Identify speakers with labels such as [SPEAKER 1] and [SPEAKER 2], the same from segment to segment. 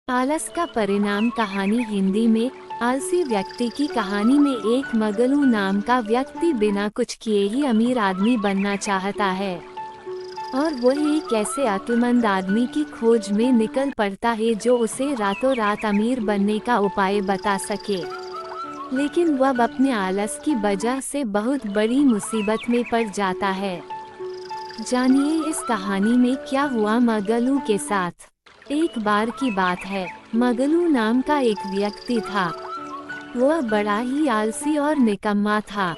[SPEAKER 1] आलस का परिणाम कहानी हिंदी में आलसी व्यक्ति की कहानी में एक मगलू नाम का व्यक्ति बिना कुछ किए ही अमीर आदमी बनना चाहता है और वह एक ऐसे अक्लमंद आदमी की खोज में निकल पड़ता है जो उसे रातों रात अमीर बनने का उपाय बता सके। लेकिन वह अपने आलस की वजह से बहुत बड़ी मुसीबत में पड़ जाता है। जानिए इस कहानी में क्या हुआ मगलू के साथ। एक बार की बात है, मगलू नाम का एक व्यक्ति था। वह बड़ा ही आलसी और निकम्मा था।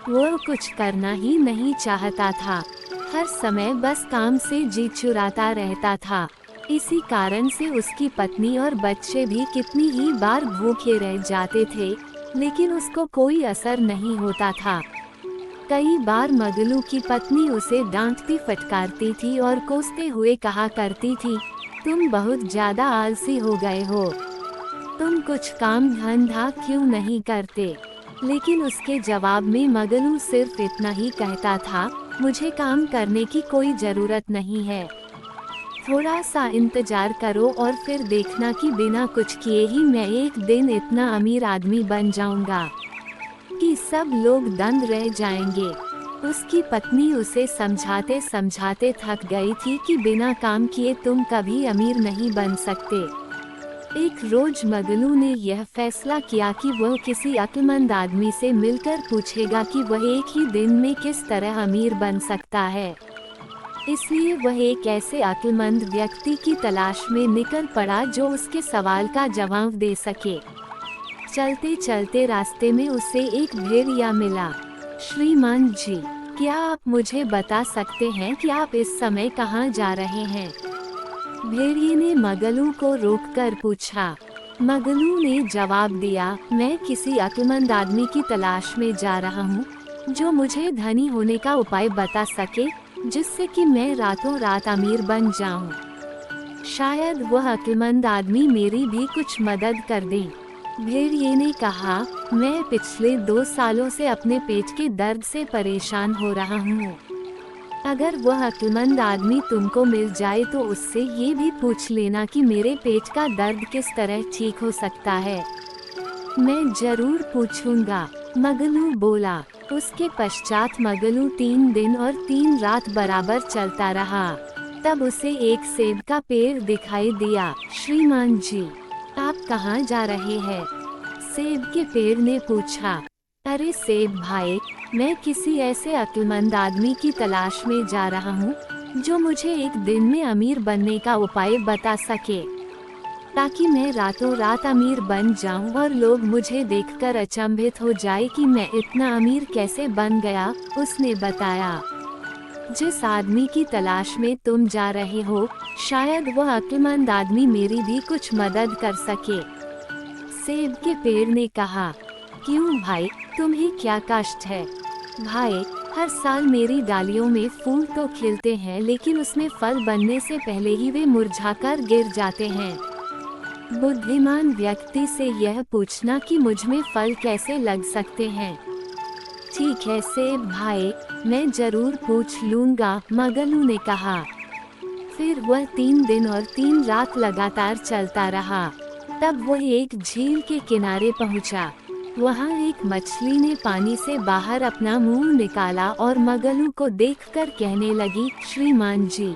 [SPEAKER 1] वह कुछ करना ही नहीं चाहता था। हर समय बस काम से जी चुराता रहता था। इसी कारण से उसकी पत्नी और बच्चे भी कितनी ही बार भूखे रह जाते थे, लेकिन उसको कोई असर नहीं होता था। कई बार मगलू की पत्नी उसे डांटती फटकारती थी और कोसते हुए कहा करती थी, तुम बहुत ज्यादा आलसी हो गए हो, तुम कुछ काम धंधा क्यों नहीं करते। लेकिन उसके जवाब में मगलू सिर्फ इतना ही कहता था, मुझे काम करने की कोई जरूरत नहीं है। थोड़ा सा इंतजार करो और फिर देखना कि बिना कुछ किए ही मैं एक दिन इतना अमीर आदमी बन जाऊंगा कि सब लोग दंग रह जाएंगे। उसकी पत्नी उसे समझाते समझाते थक गई थी कि बिना काम किए तुम कभी अमीर नहीं बन सकते। एक रोज मगलू ने यह फैसला किया कि वह किसी अक्लमंद आदमी से मिलकर पूछेगा कि वह एक ही दिन में किस तरह अमीर बन सकता है। इसलिए वह एक ऐसे अक्लमंद व्यक्ति की तलाश में निकल पड़ा जो उसके सवाल का जवाब दे सके। चलते चलते रास्ते में उसे एक भेड़िया मिला। श्रीमान जी, क्या आप मुझे बता सकते हैं कि आप इस समय कहाँ जा रहे हैं? भेड़िए ने मगलू को रोककर पूछा। मगलू ने जवाब दिया, मैं किसी अक्लमंद आदमी की तलाश में जा रहा हूँ जो मुझे धनी होने का उपाय बता सके, जिससे कि मैं रातों रात अमीर बन जाऊँ। शायद वह अक्लमंद आदमी मेरी भी कुछ मदद कर दे। भेड़िए ने कहा, मैं पिछले 2 सालों से अपने पेट के दर्द से परेशान हो रहा हूँ। अगर वह अक्लमंद आदमी तुमको मिल जाए तो उससे ये भी पूछ लेना कि मेरे पेट का दर्द किस तरह ठीक हो सकता है। मैं जरूर पूछूंगा, मगलू बोला। उसके पश्चात मगलू 3 दिन और 3 रात बराबर चलता रहा। तब उसे एक सेब का पेड़ दिखाई दिया। श्रीमान जी, आप कहाँ जा रहे हैं? सेब के पेड़ ने पूछा। अरे सेब भाई, मैं किसी ऐसे अक्लमंद आदमी की तलाश में जा रहा हूँ जो मुझे एक दिन में अमीर बनने का उपाय बता सके, ताकि मैं रातों रात अमीर बन जाऊं और लोग मुझे देखकर अचंभित हो जाए कि मैं इतना अमीर कैसे बन गया। उसने बताया, जिस आदमी की तलाश में तुम जा रहे हो, शायद वह अक्लमंद आदमी मेरी भी कुछ मदद कर सके। सेब के पेड़ ने कहा, क्यों भाई, तुम्हें क्या कष्ट है? भाई, हर साल मेरी डालियों में फूल तो खिलते हैं, लेकिन उसमें फल बनने से पहले ही वे मुरझाकर गिर जाते हैं। बुद्धिमान व्यक्ति से यह पूछना कि मुझ में फल कैसे लग सकते हैं। ठीक है सेब भाई, मैं जरूर पूछ लूंगा, मगलू ने कहा। फिर वह 3 दिन और 3 रात लगातार चलता रहा। तब वह एक झील के किनारे पहुंचा। वहां एक मछली ने पानी से बाहर अपना मुंह निकाला और मगलू को देखकर कहने लगी, श्रीमान जी,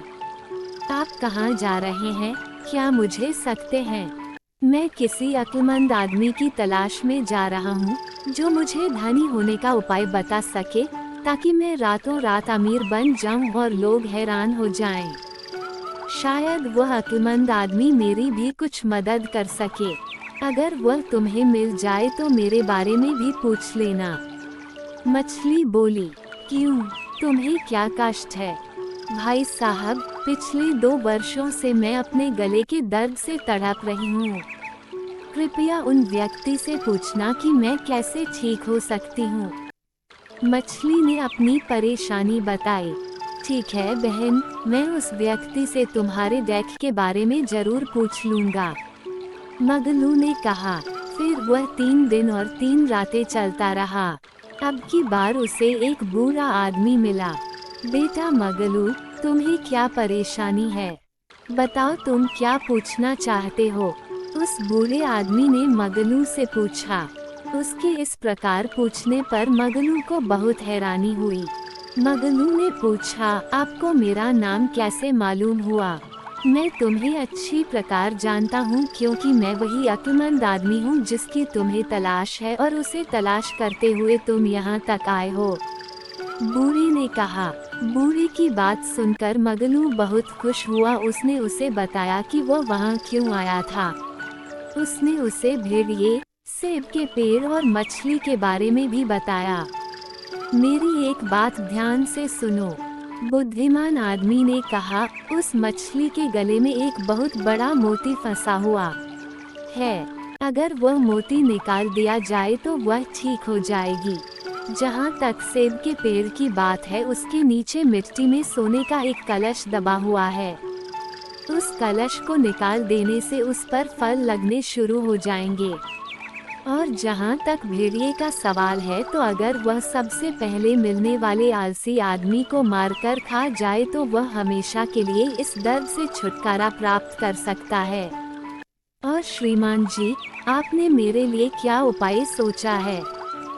[SPEAKER 1] आप कहाँ जा रहे हैं? क्या मुझे सकते हैं? मैं किसी अक्लमंद आदमी की तलाश में जा रहा हूँ जो मुझे धनी होने का उपाय बता सके, ताकि मैं रातों रात अमीर बन जाऊं और लोग हैरान हो जाएं। शायद वह अक्लमंद आदमी मेरी भी कुछ मदद कर सके। अगर वह तुम्हें मिल जाए तो मेरे बारे में भी पूछ लेना। मछली बोली, क्यों, तुम्हें क्या कष्ट है? भाई साहब, पिछले 2 वर्षों से मैं अपने गले के दर्द से तड़प रही हूँ। कृपया उन व्यक्ति से पूछना कि मैं कैसे ठीक हो सकती हूँ। मछली ने अपनी परेशानी बताई। ठीक है बहन, मैं उस व्यक्ति से तुम्हारे डेक के बारे में जरूर पूछ लूंगा, मगलू ने कहा। फिर वह 3 दिन और 3 रातें चलता रहा। अब की बार उसे एक बूढ़ा आदमी मिला। बेटा मगलू, तुम्हें क्या परेशानी है? बताओ, तुम क्या पूछना चाहते हो? उस बूढ़े आदमी ने मगलू से पूछा। उसके इस प्रकार पूछने पर मगलू को बहुत हैरानी हुई। मगलू ने पूछा, आपको मेरा नाम कैसे मालूम हुआ? मैं तुम्हें अच्छी प्रकार जानता हूँ, क्योंकि मैं वही अक्लमंद आदमी हूँ जिसकी तुम्हें तलाश है, और उसे तलाश करते हुए तुम यहाँ तक आए हो। बूढ़े ने कहा। बूढ़े की बात सुनकर मगलू बहुत खुश हुआ। उसने उसे बताया कि वो वहाँ क्यों आया था। उसने उसे भेड़िए, सेब के पेड़ और मछली के बारे में भी बताया। मेरी एक बात ध्यान से सुनो, बुद्धिमान आदमी ने कहा, उस मछली के गले में एक बहुत बड़ा मोती फंसा हुआ है। अगर वह मोती निकाल दिया जाए तो वह ठीक हो जाएगी। जहाँ तक सेब के पेड़ की बात है, उसके नीचे मिट्टी में सोने का एक कलश दबा हुआ है। उस कलश को निकाल देने से उस पर फल लगने शुरू हो जाएंगे। और जहाँ तक भेड़िए का सवाल है, तो अगर वह सबसे पहले मिलने वाले आलसी आदमी को मारकर खा जाए तो वह हमेशा के लिए इस दर्द से छुटकारा प्राप्त कर सकता है। और श्रीमान जी, आपने मेरे लिए क्या उपाय सोचा है?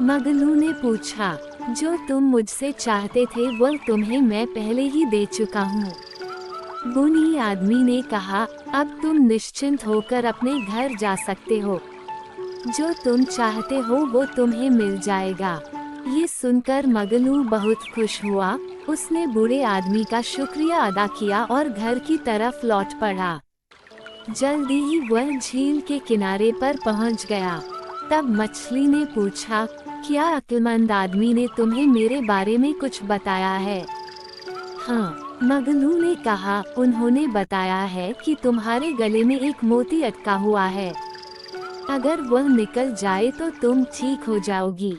[SPEAKER 1] मगलू ने पूछा। जो तुम मुझसे चाहते थे वह तुम्हें मैं पहले ही दे चुका हूँ। गुणी आदमी ने कहा, अब तुम निश्चिंत होकर अपने घर जा सकते हो। जो तुम चाहते हो वो तुम्हें मिल जाएगा। ये सुनकर मगलू बहुत खुश हुआ। उसने बूढ़े आदमी का शुक्रिया अदा किया और घर की तरफ लौट पड़ा। जल्दी ही वह झील के किनारे पर पहुंच गया। तब मछली ने पूछा, क्या अक्लमंद आदमी ने तुम्हें मेरे बारे में कुछ बताया है? हाँ, मगलू ने कहा, उन्होंने बताया है कि तुम्हारे गले में एक मोती अटका हुआ है। अगर वह निकल जाए तो तुम ठीक हो जाओगी।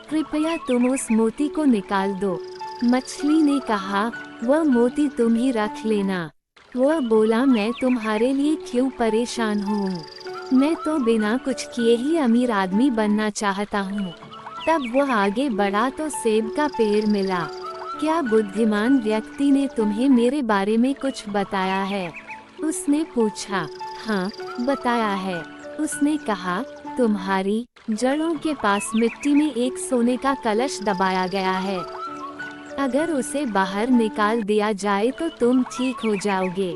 [SPEAKER 1] कृपया तुम उस मोती को निकाल दो। मछली ने कहा, वह मोती तुम ही रख लेना। वह बोला, मैं तुम्हारे लिए क्यों परेशान हूँ? मैं तो बिना कुछ किए ही अमीर आदमी बनना चाहता हूँ। तब वह आगे बढ़ा तो सेब का पेड़ मिला। क्या बुद्धिमान व्यक्ति ने तुम्हें मेरे बारे में कुछ बताया है? उसने पूछा। हाँ, बताया है। उसने कहा, तुम्हारी जड़ों के पास मिट्टी में एक सोने का कलश दबाया गया है। अगर उसे बाहर निकाल दिया जाए तो तुम ठीक हो जाओगे।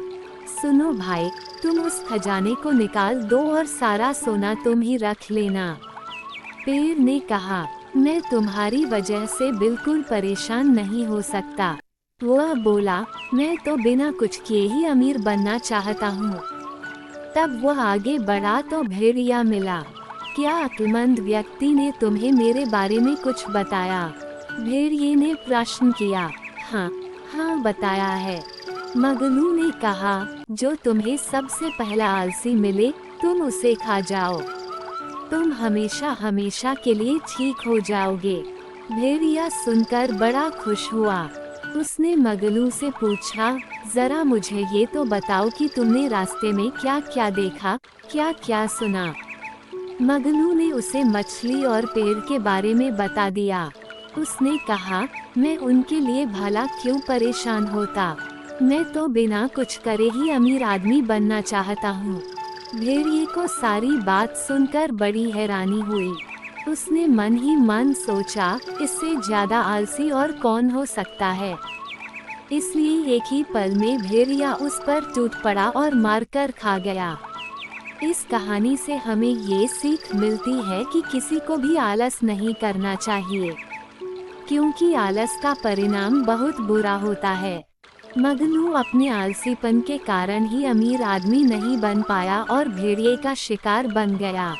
[SPEAKER 1] सुनो भाई, तुम उस खजाने को निकाल दो और सारा सोना तुम ही रख लेना। पेड़ ने कहा, मैं तुम्हारी वजह से बिल्कुल परेशान नहीं हो सकता। वह बोला, मैं तो बिना कुछ किए ही अमीर बनना चाहता हूँ। तब वह आगे बढ़ा तो भेड़िया मिला। क्या अक्लमंद व्यक्ति ने तुम्हें मेरे बारे में कुछ बताया? भेड़िए ने प्रश्न किया। हाँ, बताया है। मगलू ने कहा, जो तुम्हें सबसे पहला आलसी मिले तुम उसे खा जाओ। तुम हमेशा हमेशा के लिए ठीक हो जाओगे। भेड़िया सुनकर बड़ा खुश हुआ। उसने मगलू से पूछा, जरा मुझे ये तो बताओ कि तुमने रास्ते में क्या क्या देखा, क्या क्या सुना? मगलू ने उसे मछली और पेड़ के बारे में बता दिया। उसने कहा, मैं उनके लिए भला क्यों परेशान होता? मैं तो बिना कुछ करे ही अमीर आदमी बनना चाहता हूँ। भेड़िए को सारी बात सुनकर बड़ी हैरानी हुई। उसने मन ही मन सोचा, इससे ज्यादा आलसी और कौन हो सकता है। इसलिए एक ही पल में भेड़िया उस पर टूट पड़ा और मारकर खा गया। इस कहानी से हमें ये सीख मिलती है कि किसी को भी आलस नहीं करना चाहिए, क्योंकि आलस का परिणाम बहुत बुरा होता है। मगलू अपने आलसीपन के कारण ही अमीर आदमी नहीं बन पाया और भेड़िए का शिकार बन गया।